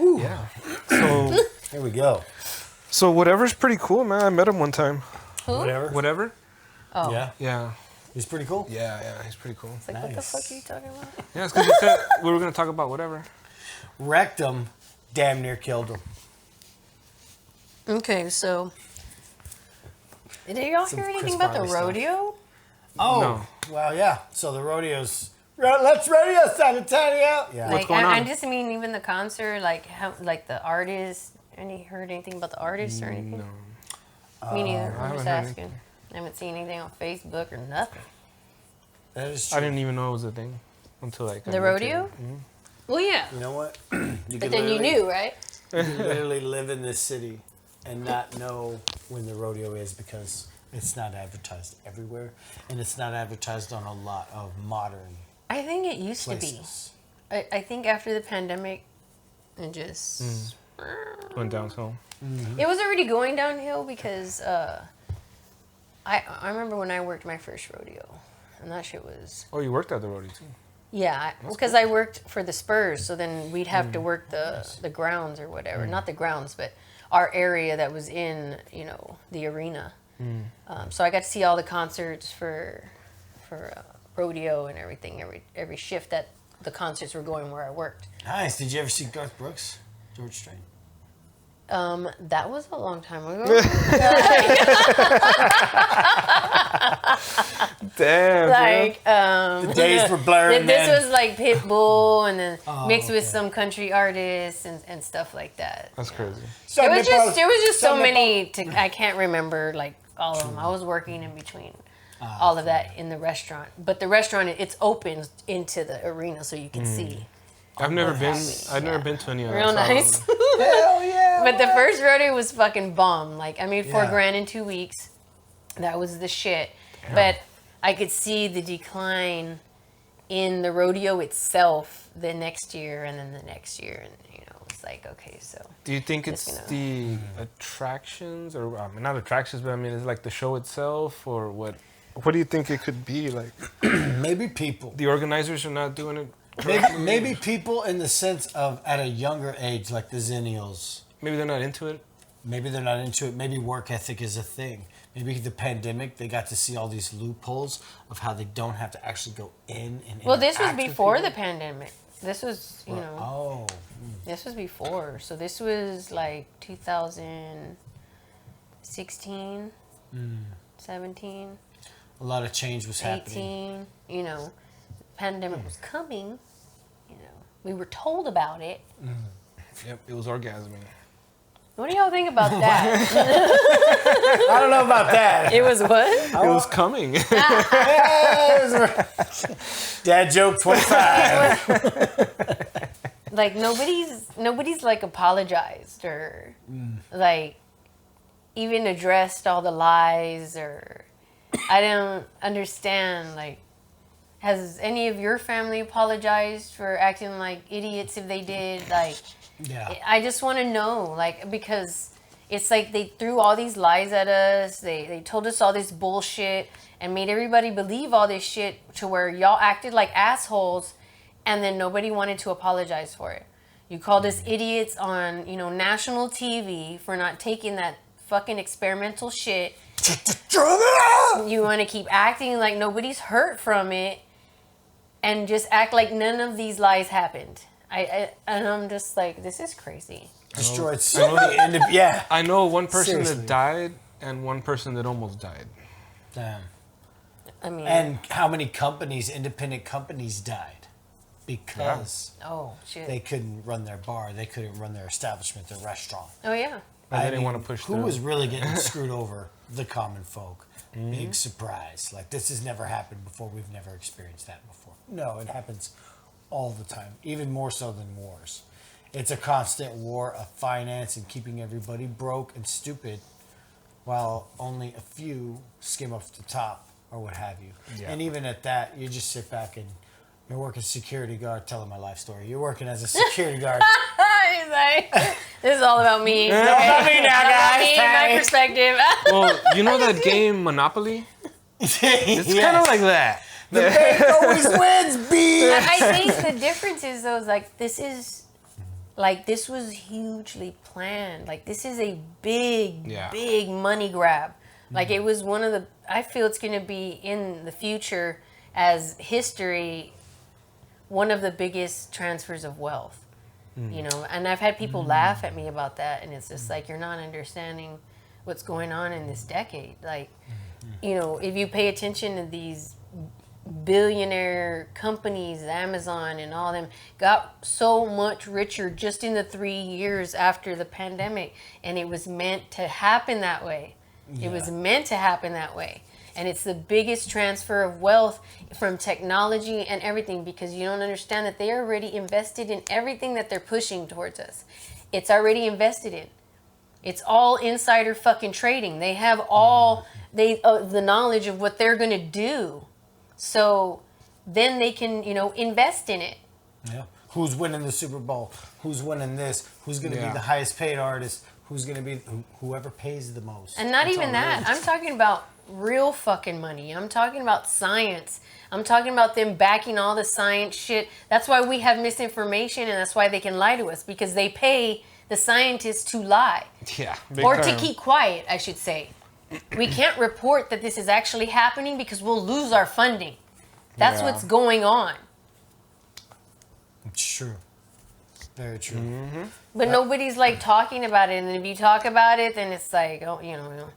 Ooh. Yeah. So Here we go. So whatever's pretty cool, man. I met him one time. Who? Whatever. Oh. Yeah. Yeah. He's pretty cool. Yeah, he's pretty cool. It's like, what the fuck are you talking about? Yeah, it's because you said we were gonna talk about whatever. Wrecked him. Damn near killed him. Okay, so did y'all hear anything about the rodeo? Oh, No. well, yeah. So the rodeo's... Let's rodeo, San Antonio! Yeah. Like, going on? I just mean even the concert, like how, like the artists. Any heard anything about the artists or anything? No. Me neither. I I'm just haven't heard asking. I haven't seen anything on Facebook or nothing. That is I true. didn't even know it was a thing until like I The went to it. rodeo? Well, yeah. You know what? But then you knew, right? You can literally live in this city and not know when the rodeo is because it's not advertised everywhere, and it's not advertised on a lot of modern I think it used places. to be. I think after the pandemic, it just... Went downhill. It was already going downhill because I remember when I worked my first rodeo, and that shit was... Oh, you worked at the rodeo too. Yeah, because I worked for the Spurs, so then we'd have to work the grounds or whatever. Not the grounds, but our area that was in, you know, the arena. So I got to see all the concerts for rodeo and everything, every shift that the concerts were going where I worked. Nice. Did you ever see Garth Brooks? George Strait? That was a long time ago. Damn. Like, The days were blurred. this was like Pitbull and then mixed with okay. some country artists and stuff like that. That's crazy. There was just so many. I can't remember like all of them. I was working in between all of that in the restaurant, but the restaurant it's open into the arena so you can see. I've never been. happening. I've never been to any of that. Real so I don't nice. know. Hell yeah. But the first rodeo was fucking bomb. Like I made Yeah. $4,000 in 2 weeks. That was the shit. But I could see the decline in the rodeo itself the next year and then the next year, and you know it's like okay, so. Do you think it's Just the attractions, or I mean, not attractions, but I mean, it's like the show itself, or what? What do you think it could be? Like Maybe people. the organizers are not doing it. Maybe people in the sense of at a younger age, like the Zennials. Maybe they're not into it. Maybe they're not into it. Maybe work ethic is a thing. Maybe the pandemic, they got to see all these loopholes of how they don't have to actually go in and Well, this was interact with before the people. pandemic. This was, you know, Oh. this was before. So this was like 2016, 17, A lot of change was happening. 18. You know, pandemic was coming. You know, we were told about it. Yep, it was orgasming. What do y'all think about that? I don't know about that. It was what? It was coming. Dad joke 25. Like nobody's like apologized or like even addressed all the lies, or I don't understand. Like, has any of your family apologized for acting like idiots if they did? Like, Yeah. I just want to know, like, because it's like they threw all these lies at us. They told us all this bullshit and made everybody believe all this shit to where y'all acted like assholes, and then nobody wanted to apologize for it. You called us idiots on, you know, national TV for not taking that fucking experimental shit. You want to keep acting like nobody's hurt from it and just act like none of these lies happened. And I'm just like, this is crazy. Destroyed so many. Yeah. I know one person Seriously. that died and one person that almost died. Damn. I mean, And how many companies, independent companies, died because oh shit. they couldn't run their bar, they couldn't run their establishment, their restaurant. Oh yeah. And they didn't want to push Who through. was really getting screwed over? The common folk. Big surprise. Like, this has never happened before. We've never experienced that before. No, it happens all the time, even more so than wars. It's a constant war of finance and keeping everybody broke and stupid while only a few skim off the top or what have you. Yeah. And even at that, you just sit back and you're working security guard, telling my life story. You're working as a security guard. He's like, this is all about me. All about me now, guys. Me, my Hey. perspective. Well, you know that game Monopoly? It's It's kind of like that. the bank always wins, B. I think the difference is though, is like this is like this was hugely planned. Like this is a big, Yeah. big money grab. Like it was one of the. I feel it's going to be in the future as history, one of the biggest transfers of wealth. You know, and I've had people laugh at me about that, and it's just like you're not understanding what's going on in this decade. Like, you know, if you pay attention to these billionaire companies, Amazon and all them got so much richer just in the 3 years after the pandemic, and it was meant to happen that way. It was meant to happen that way. And it's the biggest transfer of wealth from technology and everything, because you don't understand that they are already invested in everything that they're pushing towards us. It's already invested in. It's all insider fucking trading. They have all the knowledge of what they're going to do. So then they can, you know, invest in it. Yeah. Who's winning the Super Bowl? Who's winning this? Who's going to be the highest paid artist? Who's going to be whoever pays the most? And not That's even all it that. is. I'm talking about real fucking money. I'm talking about science. I'm talking about them backing all the science shit. That's why we have misinformation, and that's why they can lie to us, because they pay the scientists to lie. Yeah. Or to keep quiet, I should say. We can't report that this is actually happening because we'll lose our funding. That's what's going on. It's true. Very true. But nobody's like talking about it, and if you talk about it, then it's like, oh, you know,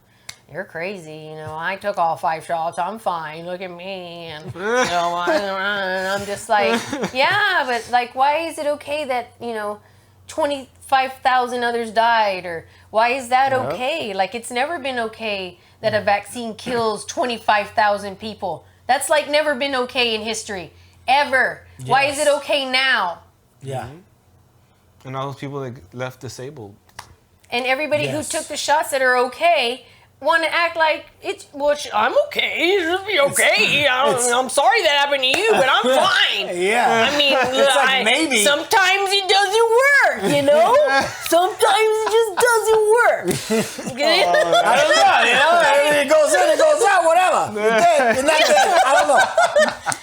you're crazy. You know, I took all 5 shots. I'm fine. Look at me, and you know, and I'm just like, yeah, but like, why is it okay that 25,000 others died, or why is that okay? Like, it's never been okay that a vaccine kills 25,000 people. That's like never been okay in history, ever. Yes. Why is it okay now? Yeah. And all those people that left disabled. And everybody Yes. who took the shots that are okay want to act like I'm okay. It should be okay. I'm sorry that happened to you, but I'm fine. Yeah. I mean, It's like maybe. sometimes it doesn't work, you know? Sometimes it just doesn't work. I don't know, it goes in, it goes out, whatever. You're dead, you're not dead. I don't know.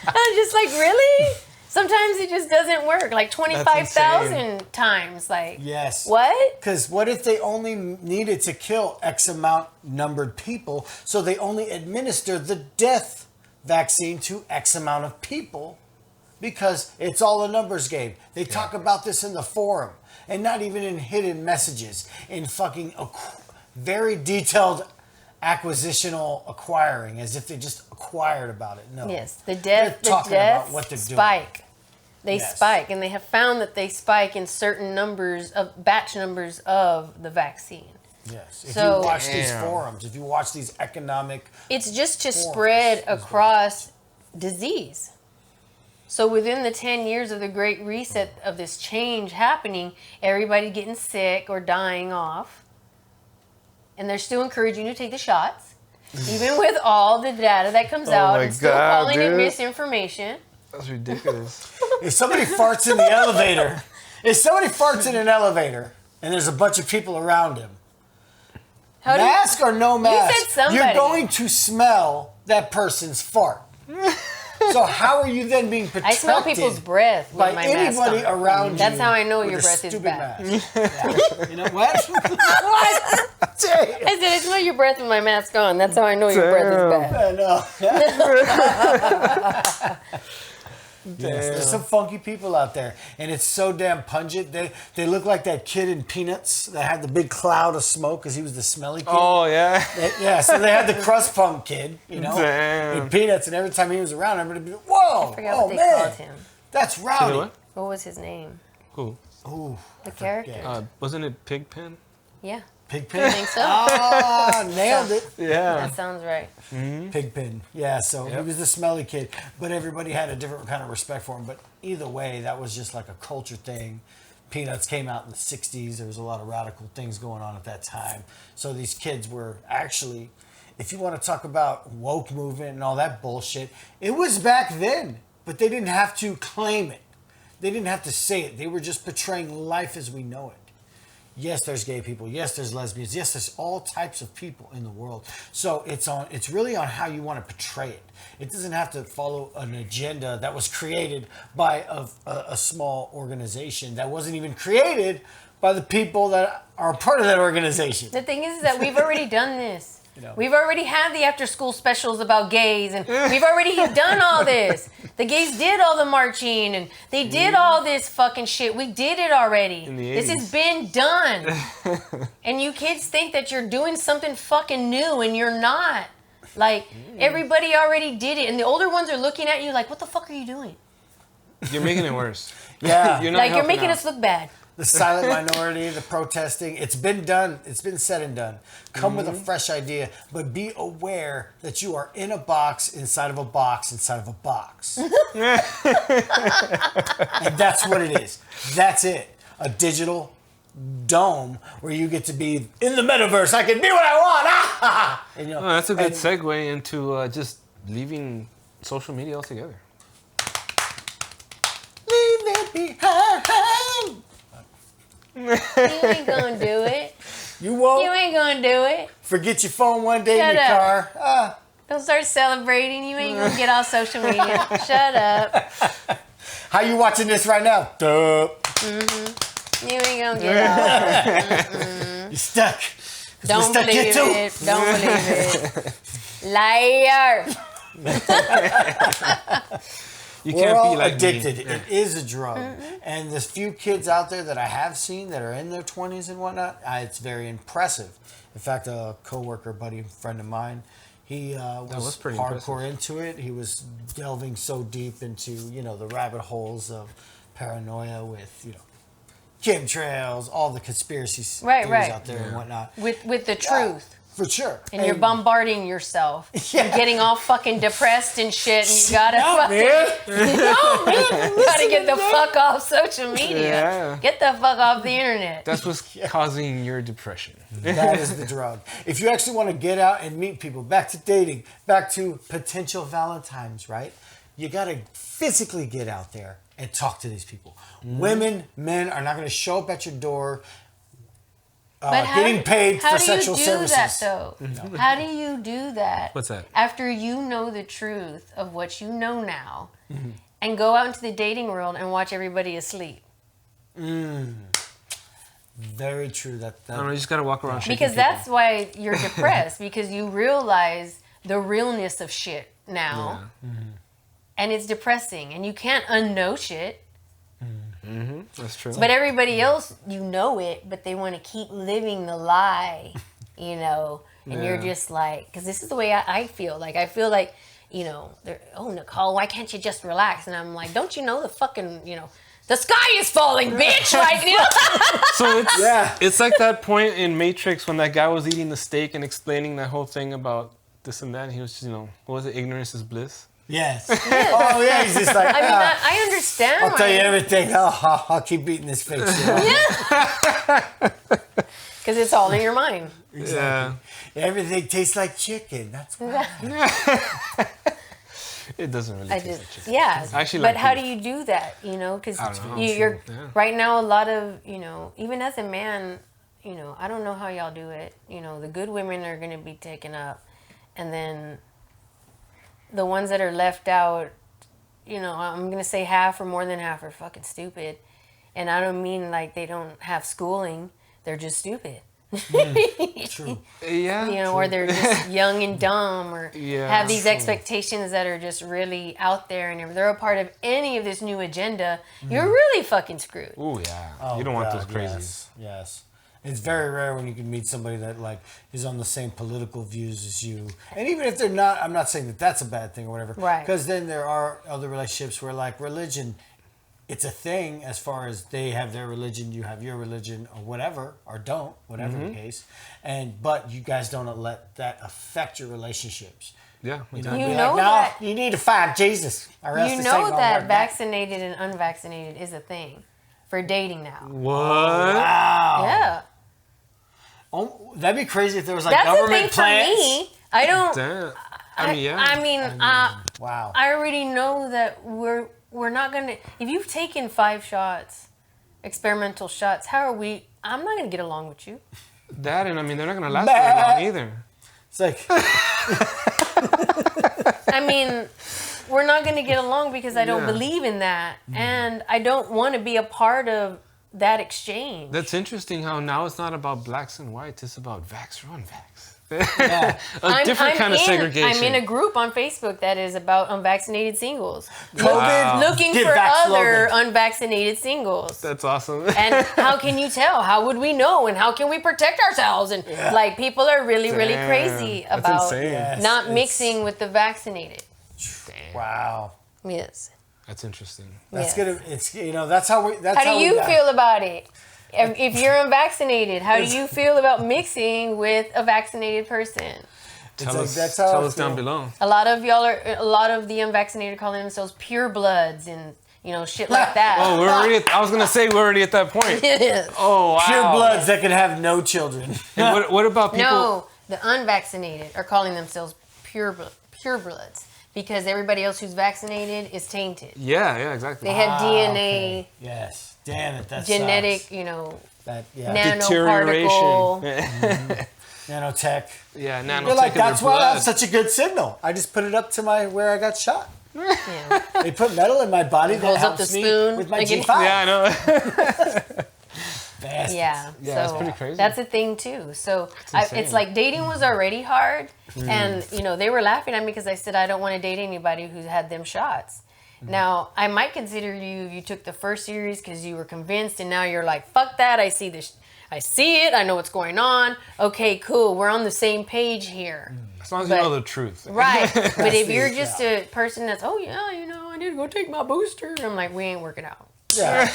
I'm just like, really? Sometimes it just doesn't work. Like 25,000 times. Like, Yes. what? Because what if they only needed to kill X amount numbered people, so they only administer the death vaccine to X amount of people? Because it's all a numbers game. They talk about this in the forum, and not even in hidden messages, in fucking very detailed acquisitional acquiring, as if they just acquired about it. No. Yes, the They're death talking about what they're doing. spike. They Yes. spike, and they have found that they spike in certain batch numbers of the vaccine. Yes. If So- you watch these Damn. forums, if you watch these economic, It's just to Forms spread is what across disease. So within the 10 years of the Great Reset of this change happening, everybody getting sick or dying off. And they're still encouraging you to take the shots. Even with all the data that comes out my and still God, calling it dude. misinformation. That's ridiculous. if somebody farts in the elevator, if somebody farts in an elevator and there's a bunch of people around him, How do you- mask or no mask, said somebody. you're going to smell that person's fart. So how are you then being protected I smell people's breath with by my anybody mask on. around you? That's how I know with your a breath is stupid bad. mask? Yeah. You know what? What? I said, I smell your breath with my mask on. That's how I know your breath is bad. I know. Yes, there's some funky people out there, and it's so damn pungent. They look like that kid in Peanuts that had the big cloud of smoke because he was the smelly kid. Oh, yeah. Yeah, so they had the crust punk kid, you know, Damn. in Peanuts, and every time he was around, everybody would be, whoa, I forgot oh what they man, called him. that's rowdy. What? What was his name? Who? Ooh, The character? Wasn't it Pigpen? Yeah. Pigpen. I think so. Ah, nailed it. Yeah. That sounds right. Pigpen. Yeah, so he was the smelly kid, but everybody had a different kind of respect for him. But either way, that was just like a culture thing. Peanuts came out in the 60s. There was a lot of radical things going on at that time. So these kids were actually, if you want to talk about woke movement and all that bullshit, it was back then, but they didn't have to claim it. They didn't have to say it. They were just portraying life as we know it. Yes, there's gay people. Yes, there's lesbians. Yes, there's all types of people in the world. So it's really on how you want to portray it. It doesn't have to follow an agenda that was created by a small organization that wasn't even created by the people that are part of that organization. The thing is that we've already done this. know. We've already had the after school specials about gays, and we've already done all this. The gays did all the marching, and they did all this fucking shit. We did it already. In the This 80s. has been done. And you kids think that you're doing something fucking new, and you're not. Like, everybody already did it, and the older ones are looking at you like, what the fuck are you doing? You're making it worse. Yeah. You're not Like, you're helping making out. us look bad. The silent minority, the protesting, it's been done. It's been said and done. Come with a fresh idea, but be aware that you are in a box inside of a box inside of a box. And that's what it is. That's it. A digital dome where you get to be in the metaverse. I can be what I want. Ah! And, you know, Oh, that's a good and- segue into just leaving social media altogether. Leave it behind. You ain't gonna do it. You won't You ain't gonna do it. forget your phone one day Shut in your up. car. Ah. Don't start celebrating. You ain't gonna get off social media. Shut up. How you watching this right now? Duh. You ain't gonna get off. You're stuck. 'Cause we're Don't stuck here believe too. it. Don't believe it. Liar. You We're can't all be like addicted. me. It is a drug. And the few kids out there that I have seen that are in their 20s and whatnot, it's very impressive. In fact, a coworker, buddy, friend of mine, he was was pretty hardcore into it. He was delving so deep into, the rabbit holes of paranoia with, chemtrails, all the conspiracy Right, theories right. out there and whatnot. With the truth. For sure. And you're bombarding yourself. Yeah. You're getting all fucking depressed and shit. And you gotta No, fucking. man. No, man. You gotta get the fuck off social media. Yeah. Get the fuck off the internet. That's what's causing your depression. That is the drug. If you actually want to get out and meet people, back to dating, back to potential Valentines, right? You got to physically get out there and talk to these people. Women, men are not going to show up at your door getting paid for sexual services. How do you do that, though? How do you do that? What's that? After you know the truth of what you know now, and go out into the dating world and watch everybody asleep. Very true. I don't know, you just gotta walk around shaking Because people. that's why you're depressed, because you realize the realness of shit now. Yeah. And it's depressing, and you can't unknow shit. That's true. But everybody else, you know it, but they want to keep living the lie, And you're Yeah. just like, because this is the way I feel. Like, I feel like, they're, oh, Nicole, why can't you just relax? And I'm like, don't you know the fucking, the sky is falling, bitch, right now? So it's Yeah. it's like that point in Matrix when that guy was eating the steak and explaining that whole thing about this and that. And he was just, what was it? Ignorance is bliss. Yes. Oh, yeah. He's just like, I mean, I understand. I'll tell you why- everything. I'll keep beating this face. Because it's all in your mind. Yeah. Everything tastes like chicken. That's why. It doesn't really I taste like just, chicken. yeah. I actually But like how beef. do you do that? Because I don't know. you're Yeah. right now. A lot of even as a man, I don't know how y'all do it. The good women are going to be taken up, and then the ones that are left out, I'm going to say half or more than half are fucking stupid, and I don't mean like they don't have schooling. They're just stupid. True. Yeah. Or they're just young and dumb, or Yeah. have these expectations that are just really out there, and if they're a part of any of this new agenda, you're really fucking screwed. Oh yeah. Oh, You don't want those God, crazies. Yes. It's very rare when you can meet somebody that is on the same political views as you. And even if they're not, I'm not saying that that's a bad thing or whatever. Right. Because then there are other relationships where religion, it's a thing as far as they have their religion, you have your religion, or whatever, or don't, whatever the case. But you guys don't let that affect your relationships. Yeah. You exactly. You be know like, no, that- you need to find Jesus. Or else You this know ain't gonna that work." vaccinated and unvaccinated is a thing for dating now. What? Wow. Yeah, Oh, that'd be crazy if there was that's a thing government for plans. me. I don't. Damn. I mean, yeah. I mean, Wow. I already know that we're not gonna. If you've taken 5 shots, experimental shots, how are we I'm not gonna get along with you. That, and I mean, they're not gonna last very long either. It's like, I mean, we're not gonna get along because I don't Yeah. believe in that, and I don't want to be a part of that exchange. That's interesting how now it's not about blacks and whites, it's about vax or unvax. yeah. A different kind of segregation. I'm in a group on Facebook that is about unvaccinated singles. COVID. Looking Get for vax other Logan. unvaccinated singles. That's awesome. And how can you tell? How would we know? And how can we protect ourselves? And like people are really, really Damn, crazy that's about insane. Yes, not it's- mixing with the vaccinated. Wow. Yes. That's interesting. That's Yes. gonna. It's that's how we. That's How do we you got- feel about it? If you're unvaccinated, how do you feel about mixing with a vaccinated person? It's like, that's how tell I us down feel. below. A lot of the unvaccinated calling themselves purebloods and shit like that. Oh, I was gonna say we're already at that point. Yes. Oh, wow. Pure bloods that can have no children. And what about people? No, the unvaccinated are calling themselves purebloods because everybody else who's vaccinated is tainted. Yeah, exactly. They have DNA, Okay. Yes. Damn it. That's genetic, That yeah. nanoparticle. Deterioration. Nanotech. Yeah, nanotech You're like, in their that's why I have blood. such a good signal. I just put it up to where I got shot. Yeah. They put metal in my body that Holds up helps the me spoon with my again. G5. Yeah, I know. Bastards. Yeah, Yeah, it's so pretty crazy. That's a thing too. So insane. it's like dating was already hard, and they were laughing at me because I said I don't want to date anybody who's had them shots. Now I might consider you took the first series because you were convinced, and now you're like, fuck that. I see this. I see it. I know what's going on. Okay, cool. We're on the same page here. As long as But- you know the truth. Right. But if the- you're just a person that's, oh yeah, I need to go take my booster. I'm like, we ain't working out. Yeah.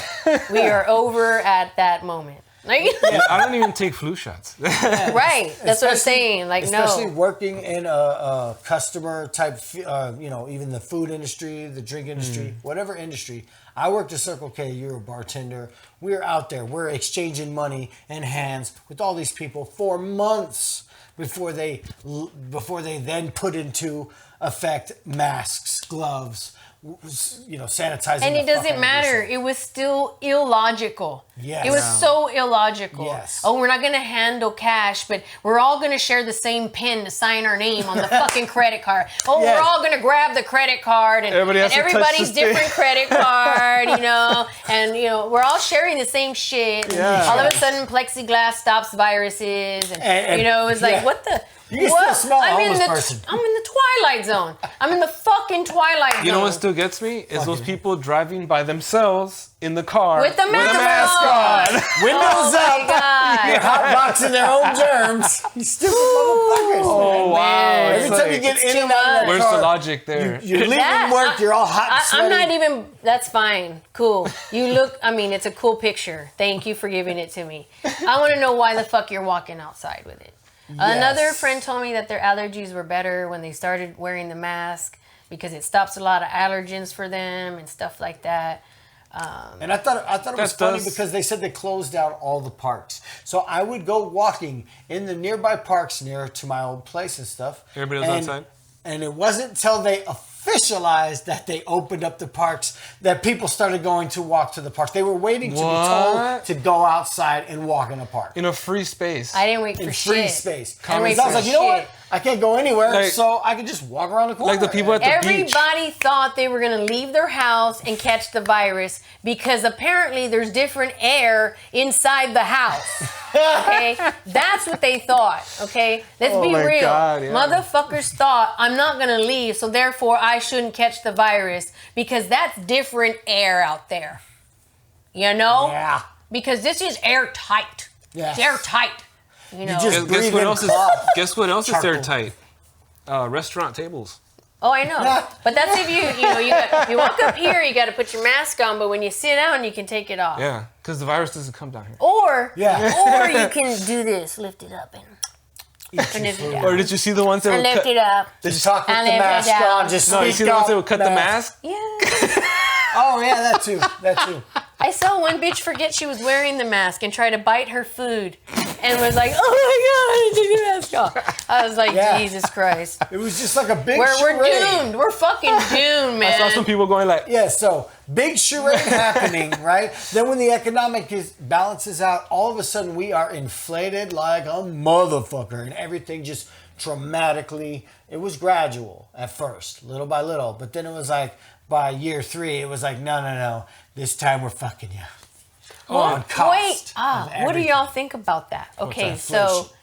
We are over at that moment. Like, I don't even take flu shots. right. That's what I'm saying. Like, Especially no. working in a customer type, even the food industry, the drink industry, whatever industry. I worked at Circle K. You're a bartender. We're out there. We're exchanging money and hands with all these people for months before they then put into effect masks, gloves, sanitizing. And the it fuck out doesn't of matter. yourself. It was still illogical. Yes. It was Yeah. so illogical. Yes. Oh, we're not going to handle cash, but we're all going to share the same pen to sign our name on the fucking credit card. Oh, Yes. we're all going to grab the credit card, and Everybody has to touch everybody's this thing. different credit card, and we're all sharing the same shit. Yeah. All of a sudden, plexiglass stops viruses, and it was like, yeah. what the? You can still smell a I'm in homeless the person. I'm in the twilight zone. I'm in the fucking twilight zone. You know what still gets me? Is those people driving by themselves in the car With the mask on. Windows Oh my up. God. They're hotboxing their own germs. You stupid motherfuckers. Oh, wow. Man. It's Every time you like, get in too and out of that much. where's car, the logic there? you're leaving That- work, you're all hot and I'm sweaty. not even, that's fine. Cool. You look, it's a cool picture. Thank you for giving it to me. I want to know why the fuck you're walking outside with it. Another friend told me that their allergies were better when they started wearing the mask because it stops a lot of allergens for them and stuff like that. And I thought it was That funny does- because they said they closed down all the parks. So I would go walking in the nearby parks near to my old place and stuff. Everybody was and, outside? And it wasn't until they officialized that they opened up the parks that people started going to walk to the parks. They were waiting to be told What? to go outside and walk in a park. In a free space. I didn't wait for In shit. free space. I didn't wait So I was for like, you know what? shit. I can't go anywhere, Like- so I can just walk around the corner. Like the people at the beach. Everybody thought they were going to leave their house and catch the virus because apparently there's different air inside the house. Okay? That's what they thought. Okay? Let's be my real. God, yeah. Motherfuckers thought I'm not going to leave, so therefore I shouldn't catch the virus because that's different air out there. You know? Yeah. Because this is airtight. Yes. It's airtight. You know? just- Guess breathe what in else is? cloth. Guess what else is Charcoal. airtight? Restaurant tables. Oh, I know. But that's if you walk up here, you got to put your mask on, but when you sit down, you can take it off. Yeah, because the virus doesn't come down here. Or Yeah. you can do this, lift it up and lift it down. Or did you see the ones that And would lift cut? it up. Just talk with And the lift it mask down. on. Just No, you speak see the ones out that would cut the mask? Yeah. Oh, yeah, that too. That too. I saw one bitch forget she was wearing the mask and try to bite her food. and was like, "Oh my god, I didn't take the mask off." I was like, Yeah. Jesus Christ. It was just like a big We're charade. doomed. We're fucking doomed, man. I saw some people going like, Yeah, so big charade happening, right? Then when the economic balances out, all of a sudden we are inflated like a motherfucker, and everything just dramatically. It was gradual at first, little by little, but then it was like by year 3, it was like, no, this time we're fucking you. On cost Wait, of what do everything. y'all think about that? Okay, that? so Inflation.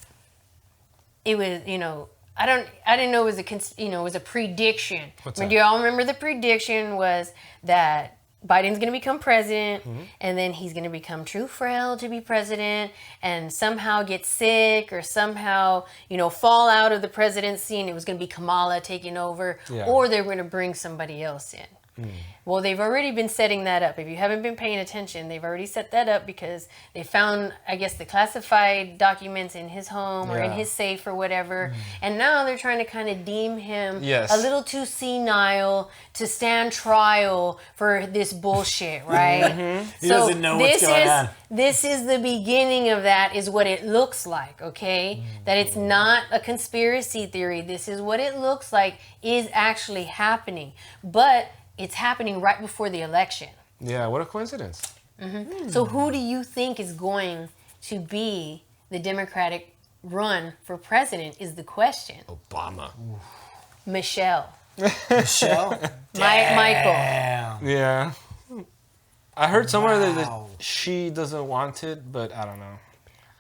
it was, I didn't know it was it was a prediction. What's Do that? y'all remember the prediction was that Biden's going to become president, and then he's going to become too frail to be president, and somehow get sick, or somehow, fall out of the presidency, and it was going to be Kamala taking over, Yeah. or they were going to bring somebody else in. Well, they've already been setting that up. If you haven't been paying attention, they've already set that up because they found, I guess, the classified documents in his home or in Yeah. his safe or whatever. And now they're trying to kind of deem him Yes. a little too senile to stand trial for this bullshit, right? He doesn't know what's going on. This is the beginning of that, is what it looks like, okay? That it's not a conspiracy theory. This is what it looks like is actually happening. But it's happening right before the election. yeah, what a coincidence. So who do you think is going to be the Democratic run for president is the question. Obama. Michelle. Michelle? Michael. Damn. Yeah. I heard somewhere Wow. that she doesn't want it, but I don't know.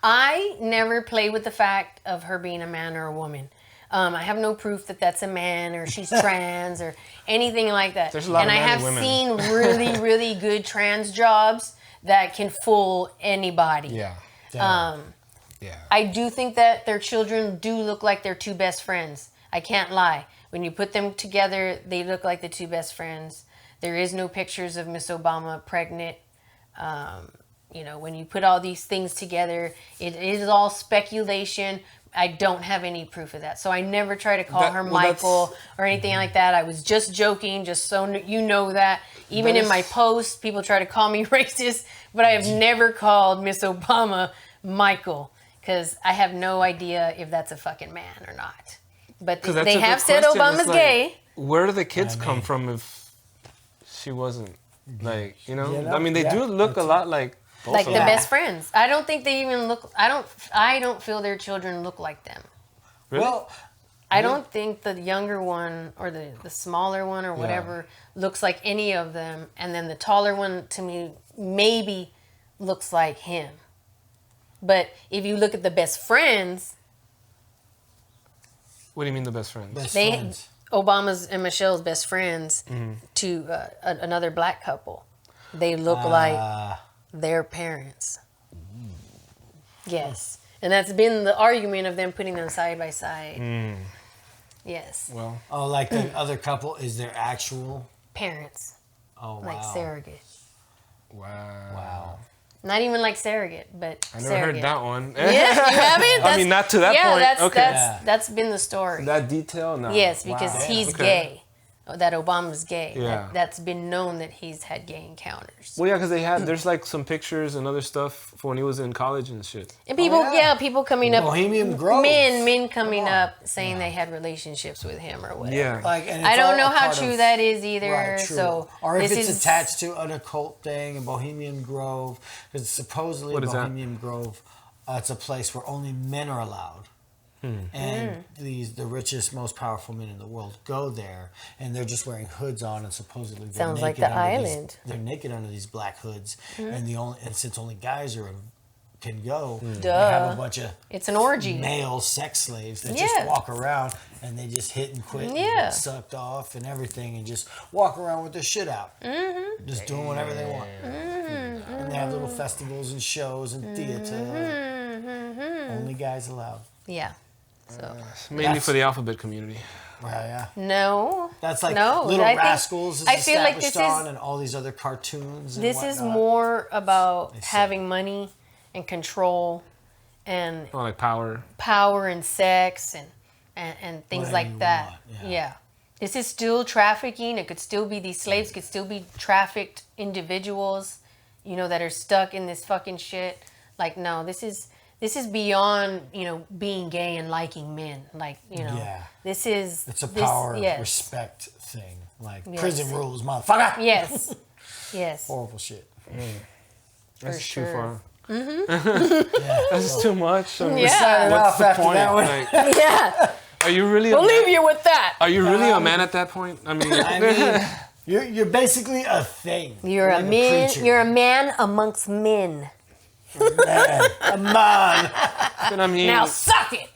I never play with the fact of her being a man or a woman. I have no proof that that's a man or she's trans or anything like that. There's a lot and of I men have and women. seen really, really good trans jobs that can fool anybody. Yeah. Damn. Yeah. I do think that their children do look like their two best friends. I can't lie. When you put them together, they look like the two best friends. There is no pictures of Miss Obama pregnant. When you put all these things together, it is all speculation. I don't have any proof of that. So I never try to call her Michael or anything like that. I was just joking, just so you know that. Even in my posts, people try to call me racist, but I have never called Miss Obama Michael because I have no idea if that's a fucking man or not. But 'Cause that's they a have good said question. Obama's It's like, gay. Where do the kids I come mean- from if she wasn't like, You know, I mean, they yeah, do look a that's lot like both Like of the them. best friends. I don't think they even look. I don't feel their children look like them. Really? Well, I don't think the younger one or the smaller one or whatever looks like any of them. And then the taller one, to me, maybe looks like him. But if you look at the best friends, What do you mean the best friends? best they friends. Obama's and Michelle's best friends to another black couple. They look like their parents. Yes. And that's been the argument of them putting them side by side. Yes. Well, Oh, like the other couple is their actual. Parents. Oh, wow. Like surrogate. Wow. Not even like surrogate, but I never surrogate. heard that one. Yeah, you haven't? I mean, not to that point. That's, Okay. that's been the story. That detail? No. Yes, because Wow. he's Okay. gay. That Obama's gay. Yeah. That's been known that he's had gay encounters. Well, yeah, because there's like some pictures and other stuff for when he was in college and shit. And people, Oh, yeah. people coming up, Bohemian Grove. men coming on. up saying they had relationships with him or whatever. Yeah. Like, and I it's don't all know a how part true of- that is either. Right, true. So or if this it's is attached to an occult thing in Bohemian Grove, because supposedly What is that? Bohemian Grove, it's a place where only men are allowed, and the richest, most powerful men in the world go there, and they're just wearing hoods on, and supposedly they're Sounds like naked the under island. they're naked under these black hoods, and since only guys can go, they Duh. have a bunch of It's an orgy. male sex slaves that Yeah. just walk around and they just hit and quit and Yeah. get sucked off and everything and just walk around with their shit out. Just doing whatever they want. And they have little festivals and shows and theater. Only guys allowed. Yeah. So Mainly for the alphabet community. Right, yeah. no. That's like No, Little I think- Rascals is I feel like established this is- on and all these other cartoons and This is whatnot. more about see. having money and control and Oh, like power. power and sex and things Whatever like you that. want, yeah. Yeah. This is still trafficking. It could still be, these slaves could still be trafficked individuals, that are stuck in this fucking shit. Like, no, this is this is beyond, you know, being gay and liking men. Like, you know, this is... It's a power respect thing. Like, prison rules, motherfucker. Yes. Yes. Horrible shit. That's too far. Mm-hmm. That's too much. I mean, What's the point? Like, Yeah. are you really? We'll leave you with that. Are you really a man at that point? I mean, you're basically a thing. You're like a man. creature. You're a man amongst men. Man, a man. but I mean, Now suck it.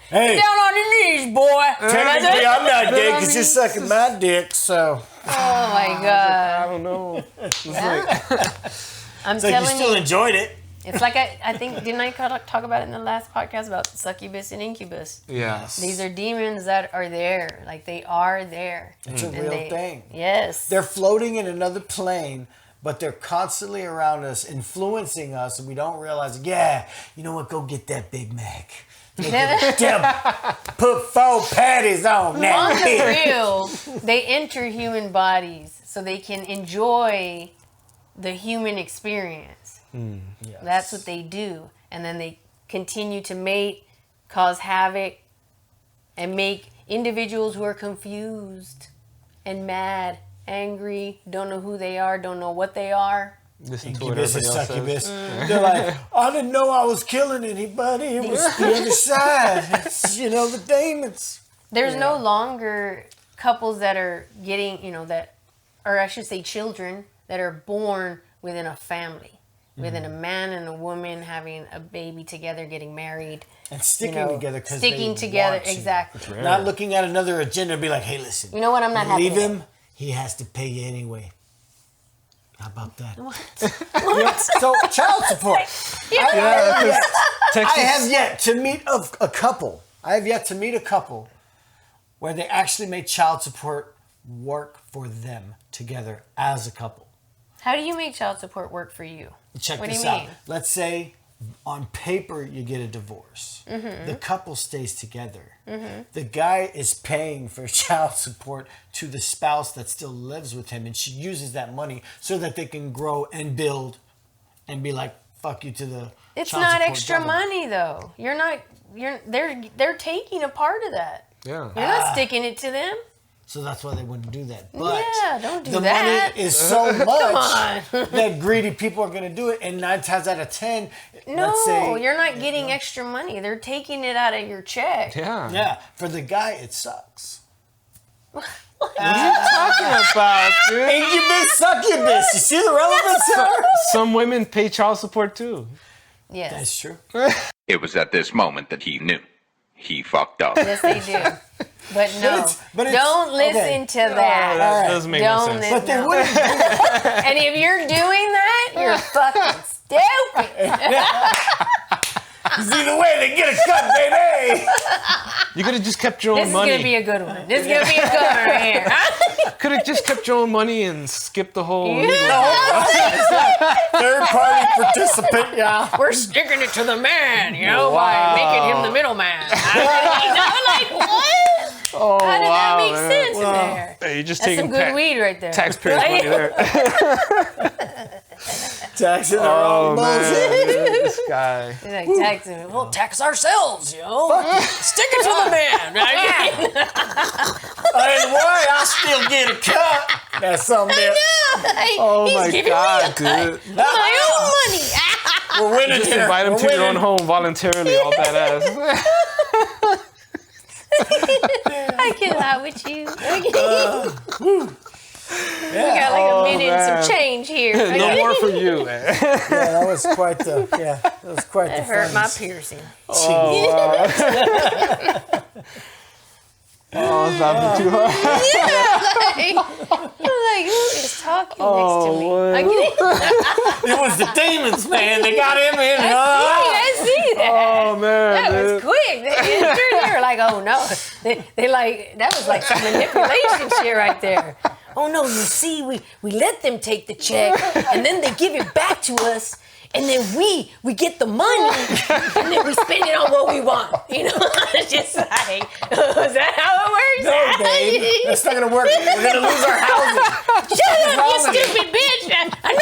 Hey, Down on your knees, boy. technically I'm not gay because you're sucking my dick, so. Oh my God. I don't know. I'm It's like you telling still you, enjoyed it. it's like I think, didn't I talk about it in the last podcast about succubus and incubus? Yeah. These are demons that are there. Like, they are there. It's a And real they- thing. Yes. They're floating in another plane, but they're constantly around us, influencing us, and we don't realize, yeah, you know what, go get that Big Mac. Put 4 patties on that On the bitch. real, they enter human bodies so they can enjoy the human experience. Yes. That's what they do. And then they continue to mate, cause havoc, and make individuals who are confused and mad, angry, don't know who they are, don't know what they are. Listen to what Incubus and everybody else succubus. says. They're like, I didn't know I was killing anybody. It was the other side. It's, you know, the demons. There's no longer couples that are getting, you know, that, or I should say children that are born within a family, within a man and a woman having a baby together, getting married. And sticking You know, together because sticking together, exactly. Not looking at another agenda and be like, hey, listen. You know what? I'm not happy Leave with him. He has to pay you anyway. How about that? What? So, child support. Yeah, I have yet to meet a couple. I have yet to meet a couple where they actually made child support work for them together as a couple. How do you make child support work for you? Check What do this you out. mean? Let's say on paper you get a divorce. Mm-hmm. The couple stays together. The guy is paying for child support to the spouse that still lives with him, and she uses that money so that they can grow and build and be like, fuck you to the It's child not support extra government. money though. They're taking a part of that. Yeah. You're not sticking it to them. So that's why they wouldn't do that. But Yeah, don't do the that. money is so much on. that greedy people are going to do it. And 9 times out of 10, No, let's say, you're not getting extra money. They're taking it out of your check. Yeah. yeah, for the guy, it sucks. What are you talking about, dude? Incubus, succubus. You see the relevance here? Some women pay child support too. Yes. That's true. It was at this moment that he knew. He fucked up. Yes, they do. But no, but it's- don't listen okay. to that. That doesn't make no Don't sense. But they No. wouldn't do that. And if you're doing that, you're fucking stupid. Either way, they get a cut, baby. You could have just kept your own This is money. gonna be a good one. This is gonna be a good one right here. Could have just kept your own money and skipped the whole. Third party participant, yeah. We're sticking it to the man, you know, by making him the middleman. Like, what? Oh, How did that make man. sense in there? Hey, you're just That's taking some good weed right there. taxpayers' money there. Taxing their Oh own man, bullshit. dude, this guy. He's like, taxing. We'll tax ourselves, you know. Stick it to the man. Right? Hey, boy, I still get a cut. That's something else. Oh He's my giving god, me a cut. dude. My own money. We're winning Just here. invite him We're to your own winning. home voluntarily, all badass. I cannot with you. We got like a minute and man. some change here. No more for you, man. Yeah, that was quite the. Yeah, that was quite the. That hurt my funnies. piercing. Oh, it's not too hard. I'm like, who is talking next to me? Lord. It was the demons, man. They got him in. I see that. Oh man, That was dude. quick. They entered. They were like, oh no. They like, that was like some manipulation shit right there. Oh no, you see, we let them take the check and then they give it back to us. And then we get the money, and then we spend it on what we want. You know, it's just like, is that how it works? No, babe. That's not going to work. We're going to lose our houses. Shut up, you stupid bitch! I